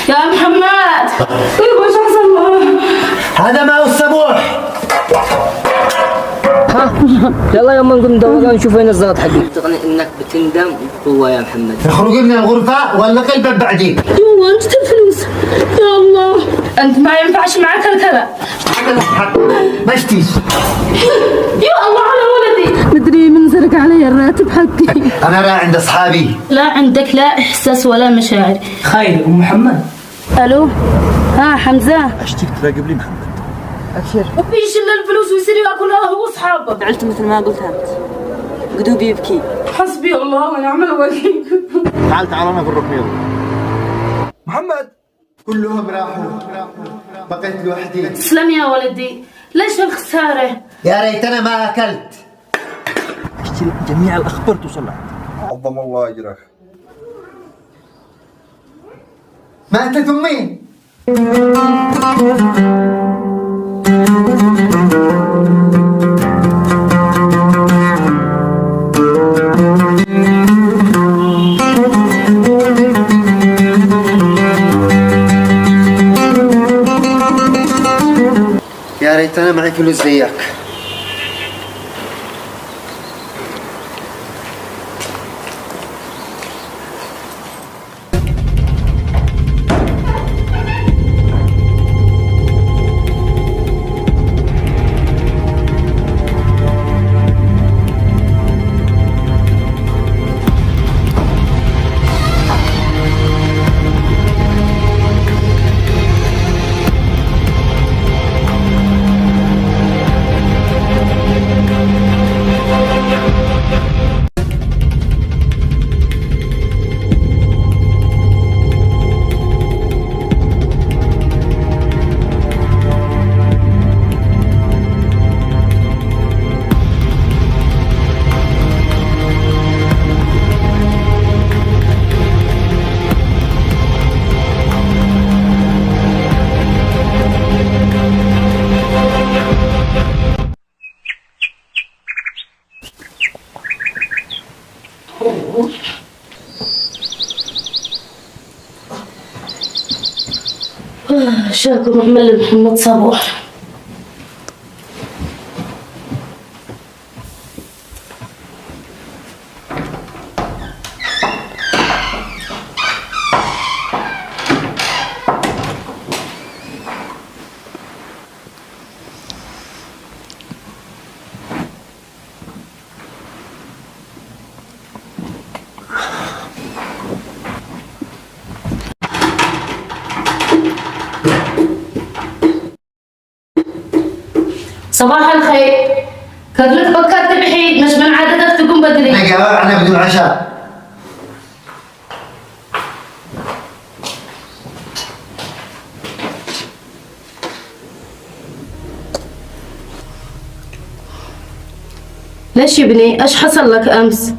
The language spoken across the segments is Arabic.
يا محمد طيب وش حصل؟ هذا ما هو السبوح. ها يلا يا نقوم ندور نشوف وين الزلط حقي. تغني انك بتندم بقوه يا محمد. اخرج من الغرفة ولا قلبك بعدين. يلا انت الفلوس يا الله. انت ما ينفعش معك الكلام. مشتيش. يا الله على ولدي. مدري من سرق علي الراتب حقي. انا رايح عند اصحابي. لا عندك لا احساس ولا مشاعر. خير ام محمد. الو ها حمزه. اشتيك تراقب لي محمد. ابشر. وفيش الا الفلوس ويصير ياكلها هو واصحابه. فعلت مثل ما قلت انت. قدوبي يبكي. حسبي الله ونعم الوكيل. تعال انا في الركن يلا. محمد كلهم راحوا بقيت لوحدي. تسلم يا ولدي. ليش الخساره؟ يا ريتنا ما اكلت. اشتري جميع الاخبار توصل لك. عظم الله اجرك. ماتت امي. يا ريت انا معي فلوس زيك. شاكر محمد محمد صبوح. صباح الخير. كيف فكرت بحيد؟ مش من عادتك تقوم بدري. انا بدون عشاء. ليش يا ابني؟ ايش حصل لك امس؟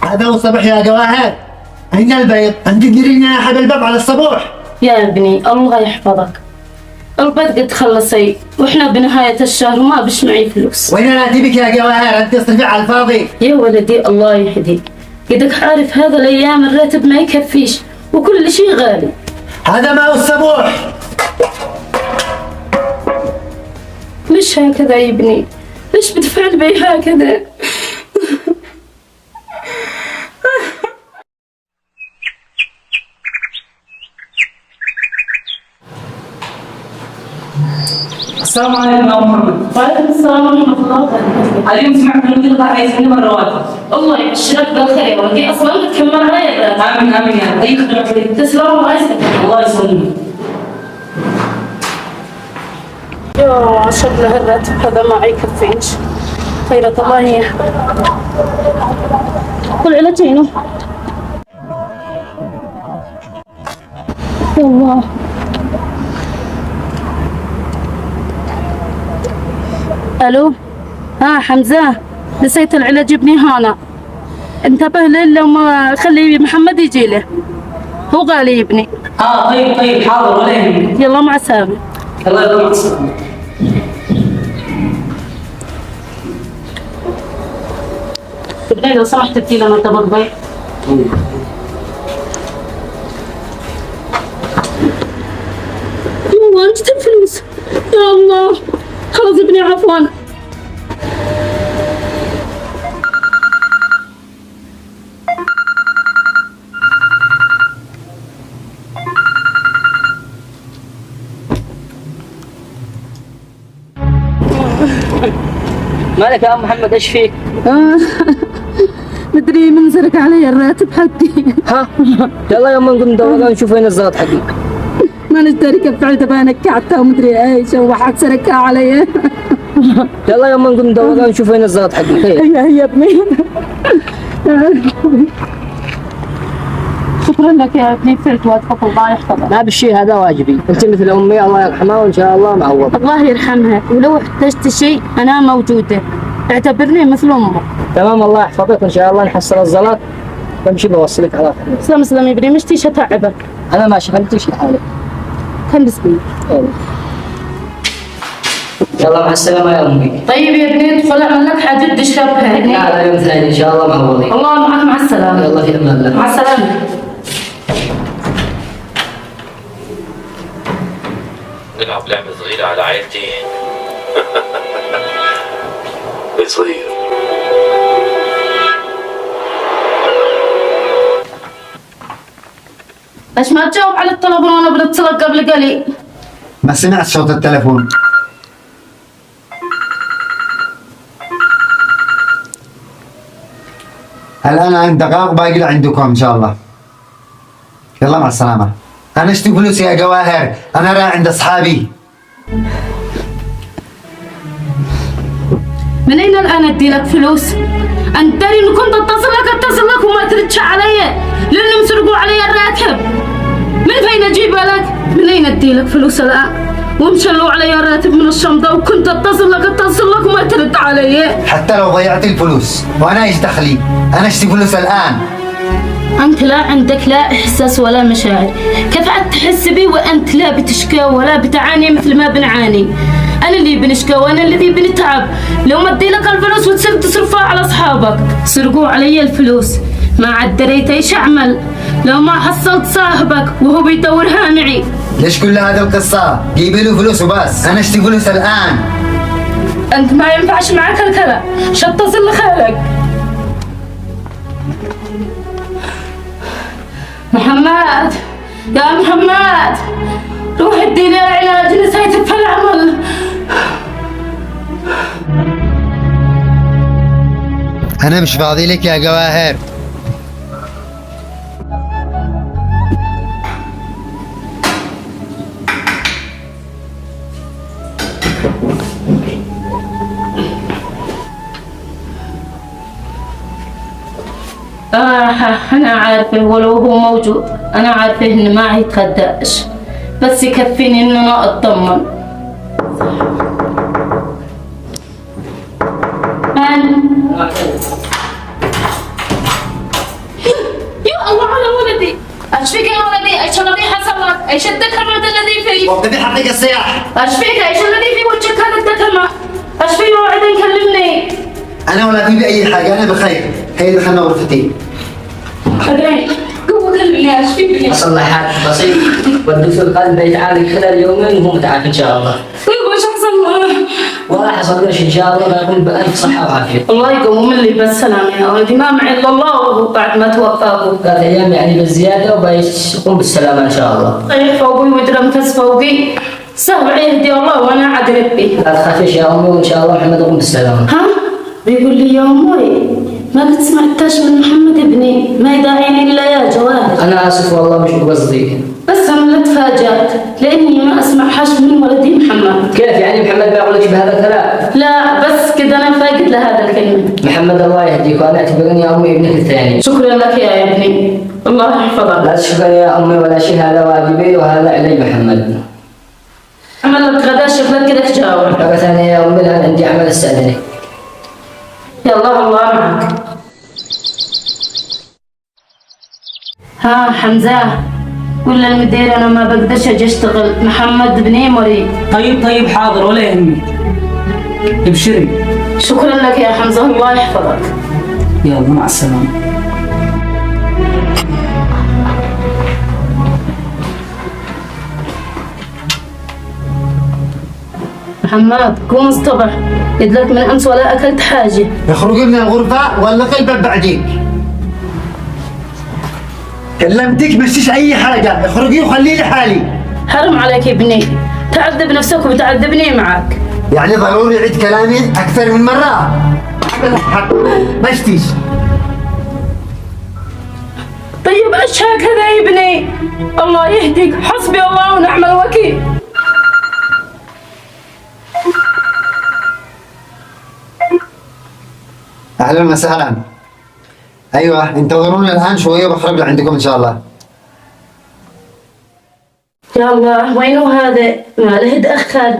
هذا هو الصبح يا جواهر. أين البيض؟ أنت تدرين أنا أحب الباب على الصبح. يا ابني الله يحفظك. البيض قد خلصي واحنا بنهاية الشهر وما بش معي فلوس. وين أنا أجيبك يا جواهر؟ أنت تصرفي على الفاضي. يا ولدي الله يهديك. قدك عارف هذا الأيام الراتب ما يكفيش وكل شيء غالي. هذا ما هو الصبوح. ليش هكذا يا ابني؟ ليش بتفعل بي هكذا؟ السلام عليكم يا محمد. وعليكم السلام ورحمة الله وبركاته. اليوم سمعت من المدير راح يسلم الرواتب. الله يبشرك بالخير يا ولدي، أصلا بتكمل علي الراتب. امين امين يا رب. اي خدمة تريد. تسلم الله يسلمك. الله يسلمك. يا شكله الراتب هذا ما يكفينش. خيرة الله يحفظك. كل علتينه. يا الله. الو ها حمزه، نسيت العلاج ابني هانا. انتبه له لو ما خلي محمد يجي له، هو غالي ابني. طيب حاضر ولا يهمك. يلا مع السلامة. يلا مع السلامة. تبغي لو سمحت تدي لنا طبق بيض؟ يلا انت الفلوس. يا الله خلاص ابني عفوا. مالك يا أم محمد ايش فيك؟ مدري من زرق علي الراتب حقي. ها؟ يلا يا أم نقوم ندور نشوف وين الزلط حقي. ما نشتري كيف فعلت بانك كعتها ومدري ايش وواحد سرقها علي. يلا يا أم نقوم ندور نشوف وين الزلط حقي. هي ابني. شكرا لك يا ابني فرت واتفق الله يحفظك. ما بالشيء هذا واجبي، انت مثل امي الله يرحمها وان شاء الله معوض. الله يرحمها ولو احتجت شيء انا موجوده، اعتبرني مثل امك. تمام الله يحفظك وان شاء الله نحصل الزلط بمشي بوصلك على خير. سلام يا ابني مشتي شتعبك. انا ما شغلتش لحالي. كم بسمي. يلا مع السلامة يا امي. طيب يا ابني ادخل اعمل لك حاجه تشربها. لا يوم ثاني ان شاء الله معوضين. الله معك مع السلامه. يلا في امان الله. مع السلامه. نلعب لعبة صغيرة على عائلتي. صغير. ليش ما تجاوب على التلفون وانا بنتصلك قبل قليل؟ ما سمعت صوت التلفون. الآن عند دقائق باقي عندكم إن شاء الله. يلا مع السلامة. أنا اشتي فلوس يا جواهر، أنا رايح عند أصحابي. من أين الآن أدي لك فلوس؟ أنت تدري إن كنت أتصل لك وما تردش علي لأنهم سرقوا علي الراتب. من فين أجيب لك؟ من أين أدي لك فلوس الآن؟ ومشلوا علي الراتب من الشنطة وكنت أتصل لك وما ترد علي. حتى لو ضيعت الفلوس وأنا إيش دخلي؟ أنا اشتي فلوس الآن. أنت لا عندك لا إحساس ولا مشاعر، كيف عاد تحس بي وأنت لا بتشكى ولا بتعاني مثل ما بنعاني؟ أنا اللي بنشكى وأنا الذي بنتعب. لو ما أدي لك الفلوس وتصير تصرفها على أصحابك، سرقوا علي الفلوس، ما عاد دريت إيش أعمل. لو ما حصلت صاحبك وهو بيدورها معي. ليش كل هذا القصة؟ جيبي له فلوس وبس، أنا اشتي فلوس الآن. أنت ما ينفعش معك الكلام، شتصل لخالك. محمد يا محمد روح اديني العلاج، نسيت في العمل. أنا مش فاضي لك يا جواهر. أنا عارفة ولو هو موجود، أنا عارفة إنه ما هيتخدعش، بس يكفيني إنه أنا أطمن. يا الله على ولدي، ايش فيك يا ولدي؟ ايش الذي حصل لك؟ ايش الدكر الذي فيه؟ وقفي حقك السياح. ايش فيك؟ ايش الذي في وجهك هذا الدكر؟ ايش فيه؟ وعد كلمني. أنا ولا في أي حاجة، أنا بخير. هي دخلنا غرفتي. خليني قوم كلمني. ايش فيك؟ حصل له حادث بسيط ودوس القلب يتعالج خلال يومين وهو متعافى ان شاء الله. طيب وش حصل له؟ ولا حصل قرش ان شاء الله بيكون بألف صحة وعافية. الله يقوم لي بالسلام يا ولدي، ما معي الا الله وهو بعد ما توفى ابوه. 3 ايام يعني بالزيادة وبيقوم بالسلامة ان شاء الله. طيب فوقي ويدرى متس فوقي، سهل يهدي الله وانا عاد ربي. لا تخافيش يا امي وان شاء الله محمد يقوم بالسلامة. ها؟ بيقول لي يا امي ما قد سمعتش من محمد ابني، ما يداعيني الا يا جواهر. انا اسف والله مش بقصدي. بس انا اللي تفاجأت لاني ما اسمع حاجه من ولدي محمد. كيف يعني محمد بيقول لك بهذا الكلام؟ لا بس كده انا فاقد لهذا الكلمه. محمد الله يهديك وانا اعتبرني يا امي ابنك الثاني. شكرا لك يا ابني، الله يحفظك. لا تشكر يا امي ولا شيء، هذا واجبي وهذا علي محمد. عمل لك غدا شكلك كده تجاوب. مرة ثانية يا امي الان عندي عمل استاذنك. يلا الله معك. ها حمزة ولا المدير أنا ما بقدرش أجي أشتغل، محمد ابني مريض. طيب حاضر ولا يهمك. ابشري. شكرا لك يا حمزة، الله يحفظك. يلا مع السلامة. محمد قوم الصبح، يدلك من أمس ولا أكلت حاجة. اخرجي من الغرفة ولا قلبك بعديك. كلمتك مشيش أي حاجة، اخرجي وخلي لي حالي. حرم عليك يا ابني، تعذب نفسك وبتعذبني معك. يعني ضروري عيد كلامي أكثر من مرة؟ مشتيش. طيب ايش هكذا يا ابني؟ الله يهديك، حسبي الله ونعم الوكيل. أهلا وسهلا. أيوة انتظروني الآن شوية وبخرج لعندكم إن شاء الله. يا الله وينه هذا؟ ماله تأخر.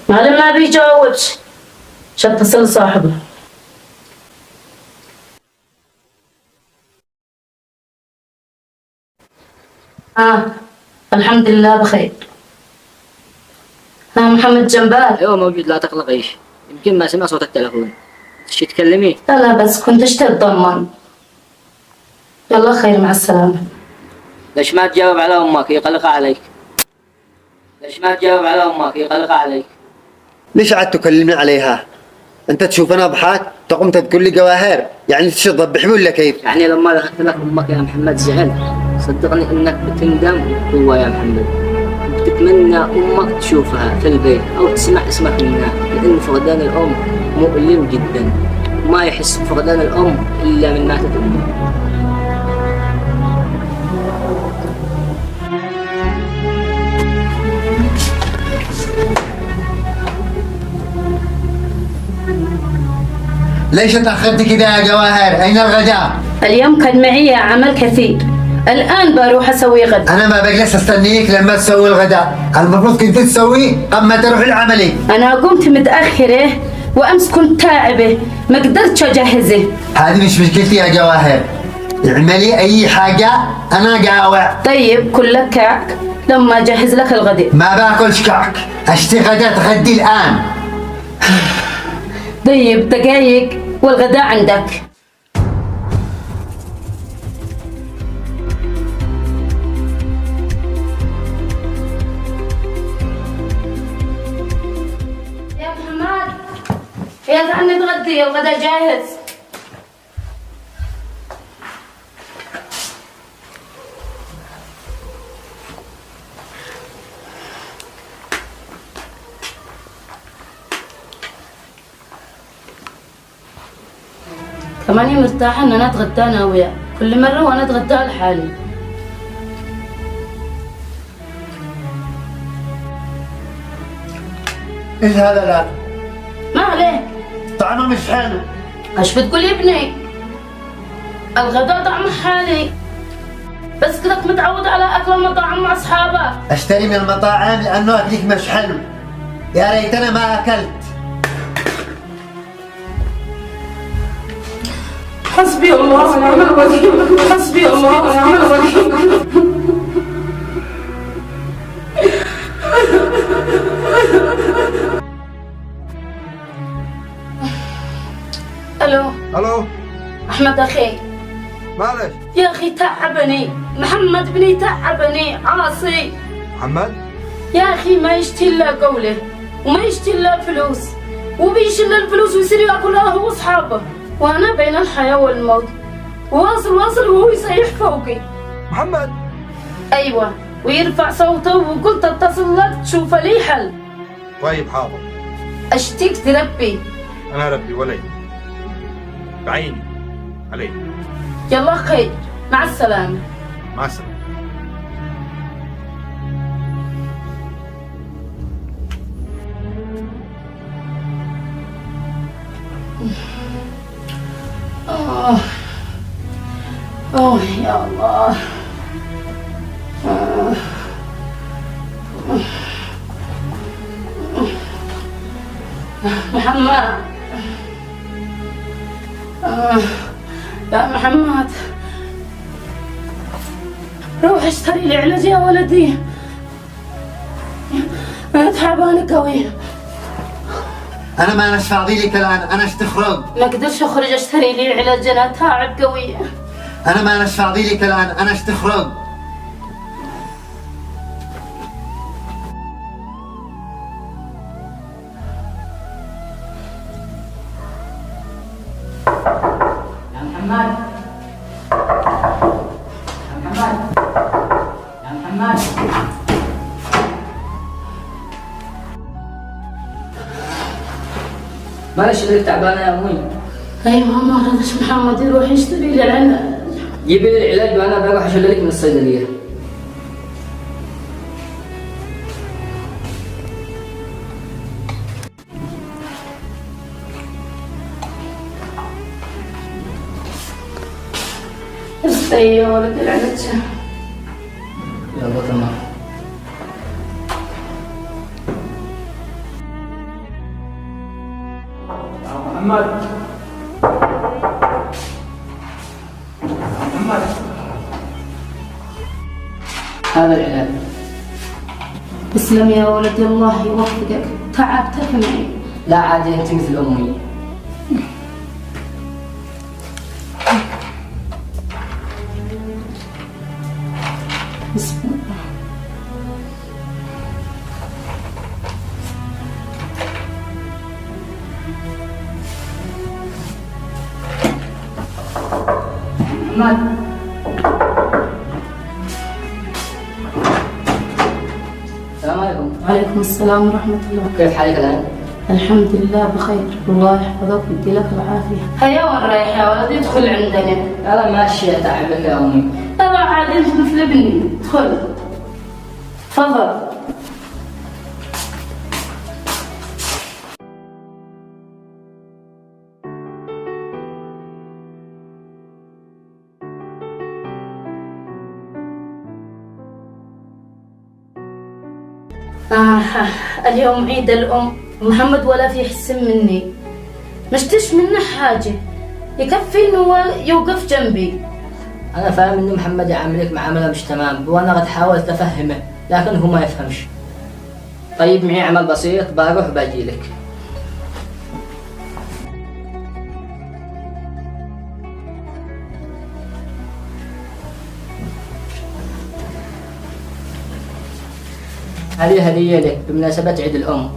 ماله ما بيجاوبش. شو اتصل صاحبه. الحمد لله بخير. محمد جنبال. ايوه موجود، لا تقلقيش. يمكن ما سمع صوت التلفون. شي تكلمي؟ لا بس كنت تطمن. يلا خير، مع السلامة. ليش ما تجاوب على امك؟ هي قلقة عليك. ليش ما تجاوب على امك؟ هي قلقة عليك. ليش عاد تكلمني عليها؟ أنت تشوف أنا أضحك تقوم تقول لي جواهر، يعني تضبح ولا كيف؟ يعني لما دخلت لك امك يا محمد زعل. صدقني انك بتندم هو يا محمد. بتتمنى امك تشوفها في البيت او تسمع اسمك منها، لان فقدان الام مؤلم جدا، وما يحس بفقدان الام الا من ماتت امه. ليش تأخرت كذا يا جواهر؟ أين الغداء؟ اليوم كان معي عمل كثير، الآن بروح أسوي غدا. أنا ما بجلس أستنيك لما تسوي الغداء، المفروض كنت تسوي أما تروح العملي. أنا قمت متأخرة وأمس كنت تعبة، ما قدرتش أجهزه. هذه مش مشكلتي يا جواهر، اعملي أي حاجة أنا جاوع. طيب كلك كعك لما أجهز لك الغداء. ما باكلش كعك، أشتي غدا تغدي الآن. طيب دقايق والغداء عندك. يا محمد يا تعال نتغدي، الغداء جاهز. كمان مرتاحة ان انا اتغدى انا وياه، كل مرة وانا اتغدى لحالي. إيش هذا لا؟ ما عليه. طعمه مش حلو. ايش بتقول يا ابني؟ الغداء طعمه حالي، بس كذاك متعود على اكل المطاعم مع اصحابك. اشتري من المطاعم لأنه أكلك مش حلو. يا ريت أنا ما أكلت. حسبي الله ونعم الوكيل، حسبي الله ونعم الوكيل. الو. الو احمد اخي. معلش. يا اخي تعبني، محمد بني تعبني، عاصي. محمد يا اخي ما يشتي الا قوله وما يشتي الا فلوس، وبيشيل الفلوس ويصير ياكلها هو واصحابه، وانا بين الحياه والموت، واصل وهو يصيح فوقي. محمد. ايوه ويرفع صوته، وقلت اتصل لك تشوف لي حل. طيب حاضر. اشتيك تربي. انا ربي ولي بعيني علي. يلا خير، مع السلامه. مع السلامة. اوه يا الله. محمد يا محمد روح اشتري لي علاج يا ولدي، انا تعبانه قوي. انا ما اناش فاضي لك الان، انا تخرج. ما اقدرش اخرج اشتري لي علاج، انا تعب قوي. انا ما اناش فاضي لك الان، انا تخرج. يا محمد يا محمد يا محمد معلش ليك تعبانة يا أمي. ايوه ما رضاش محمد يروح يشتري لي العلاج. جيبي لي العلاج وأنا بروح أشيل لك من الصيدلية. اشتري يا ولد العلاج. يلا تمام. محمد محمد هذا العلاج. تسلم يا ولدي، الله يوفقك، تعبتك معي. لا عادي، أنت مثل أمي. بسم الله. محمد السلام عليكم. وعليكم السلام ورحمة الله. كيف حالك الآن؟ الحمد لله بخير، الله يحفظك ويدي لك العافية. هيا وين رايح يا ولدي؟ ادخل عندنا. أنا ماشي أتعبك يا أمي. ترى عاد انت مثل ابني، ادخل. تفضل. اليوم عيد الأم، محمد ولا في حسن مني، مشتش منه حاجة، يكفي إنه يوقف جنبي. أنا فاهم إن محمد يعاملك معاملة مش تمام، وأنا قد حاولت أفهمه لكن هو ما يفهمش. طيب معي عمل بسيط، بروح باجيلك. هذه هدية لك بمناسبة عيد الأم.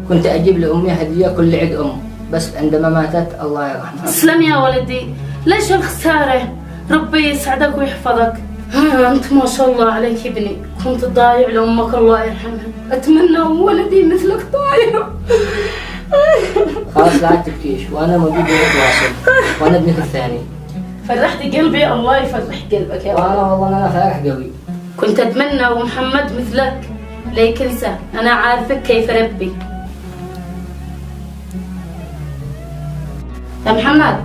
كنت أجيب لأمي هدية كل عيد أم، بس عندما ماتت الله يرحمها. تسلم يا ولدي، ليش الخسارة؟ ربي يسعدك ويحفظك. أنت ما شاء الله عليك يا ابني، كنت ضايع لأمك الله يرحمها، أتمنى ولدي مثلك ضايع. خلاص لا تبكيش، وأنا موجود نتواصل، وأنا ابنك الثاني. فرحت قلبي، الله يفرح قلبك يا ولدي. وأنا والله أنا فرح قوي. كنت أتمنى ومحمد مثلك، ليك انسى، أنا عارفك كيف ربي. يا محمد.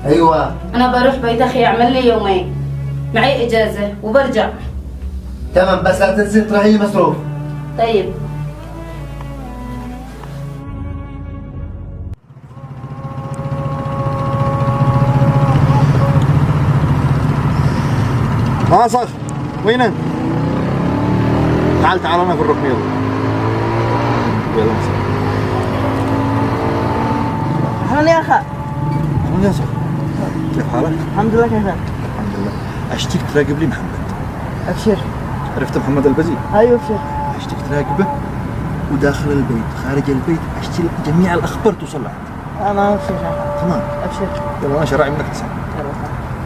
ايوه أنا بروح بيت أخي يعمل لي يومين، معي إجازة وبرجع. تمام، بس لا تنسي تطرحي لي مصروف. طيب. ما صار وين انت؟ تعال تعال انا في الركن يلا. يلا مساء. أهلا يا أخا. اهلا يا صاحبي. كيف حالك؟ الحمد لله، كيفك؟ الحمد لله. اشتيك تراقب لي محمد. أبشر. عرفت محمد البزي؟ أيوة أبشر. اشتيك تراقبه وداخل البيت خارج البيت، اشتي لك جميع الاخبار توصل لك. أنا أبشر يا أخا. تمام. أبشر. يلا انا شراعي منك تسعة. يلا.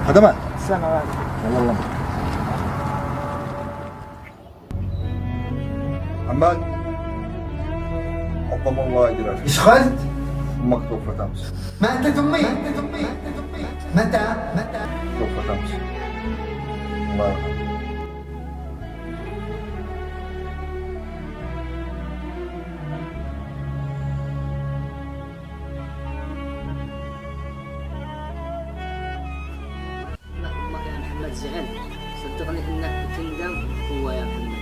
خدمات. تسلم يا يلا الله. محمد عظم الله اجرك. ايش خذت؟ امك توفت امس. ماتت امي. متى؟ توفت امس. الله يرحمه. أمك يا محمد زعل، صدقني إنك بتندم. هو يا محمد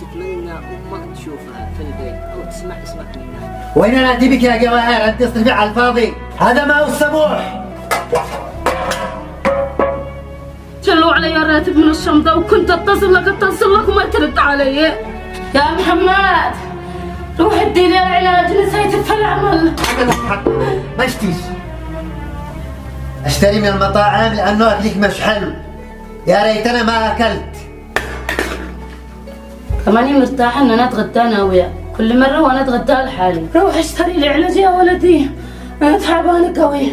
تتمنى أمك تشوفها في البيت أو تسمع اسمك منها. وين انا بك يا جواهر؟ انت تصرفي على الفاضي، هذا ما هو السموح. شلوا علي راتب من الشنطة وكنت اتصل لك وما ترد علي. يا محمد روح ادي لي العلاج، نسيت في العمل. ما اشتيش اشتري من المطاعم لانه اكلك مش حلو. يا ريت انا ما اكلت. كماني مرتاحة ان انا اتغدى انا وياك كل مرة وانا اتغدى لحالي. روح اشتري لي علاج يا ولدي، انا تعبانة قوي.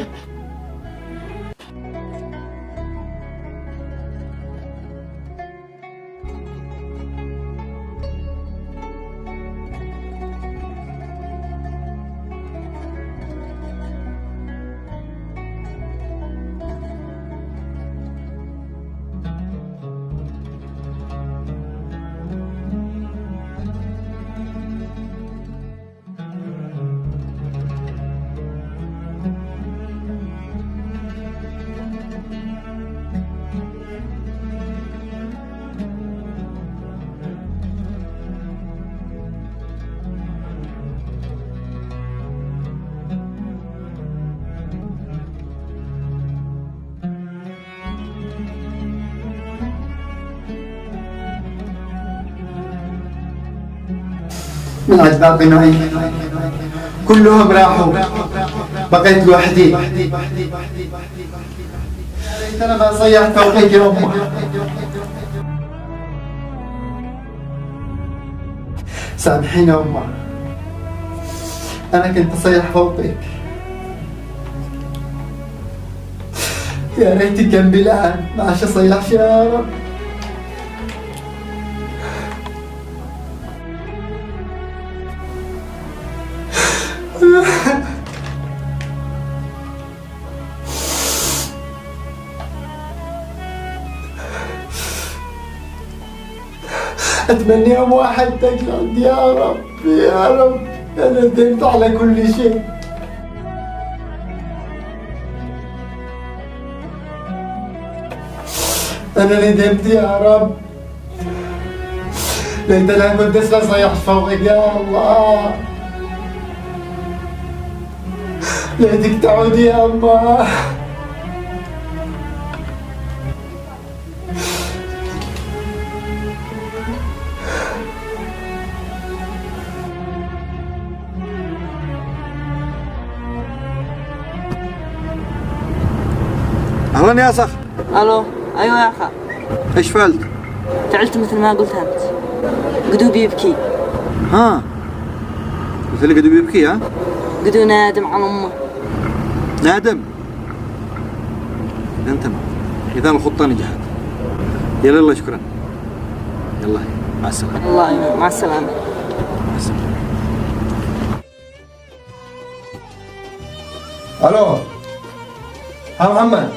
من أسباب نوعي كلهم راحوا، بقيت لوحدي. يا ريت أنا ما صيحت فوقك يا أمه. سامحيني يا أمه، أنا كنت أصيح فوقك. يا ريت جنبي الآن ما عادش أصيحش يا رب. أتمنى يوم واحد تجي عندي يا رب يا رب. أنا ندمت على كل شيء. أنا ندمت يا رب. ليت أنا كنت أسمع صيحت فوقك يا الله. ليتك تعودي يا أمه. اهلا يا صخر. الو ايوه يا اخا. ايش فعلت؟ فعلت مثل ما قلت انت. قدو بيبكي. ها قلت لي قد بيبكي؟ ها قدو نادم على امه. نادم؟ اذا تمام، اذا الخطه نجحت. يلا يلا شكرا. يلا مع السلامه. الله يعينك، مع السلامه. مع السلامه. الو ها محمد.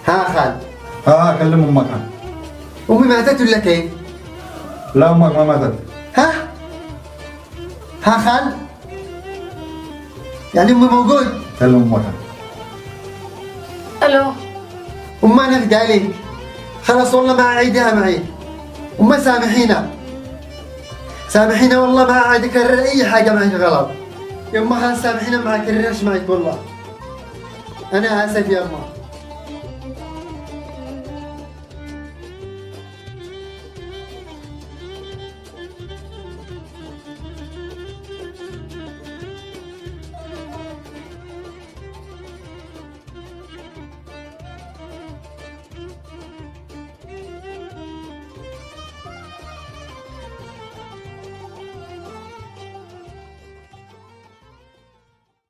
ها خال، ها كلم امك. أمي ماتت ولا كيف؟ لا امك ما ماتت. ها خال، يعني أمي موجود؟ كلم امك. الو أمي أنا فدي عليك، خلاص والله ما أعيدها معي. أمي سامحينا والله ما أعيد أكرر أي حاجة معك غلط. يا أمي خلاص سامحينا ما أكررش معك والله. أنا آسف يا أمي.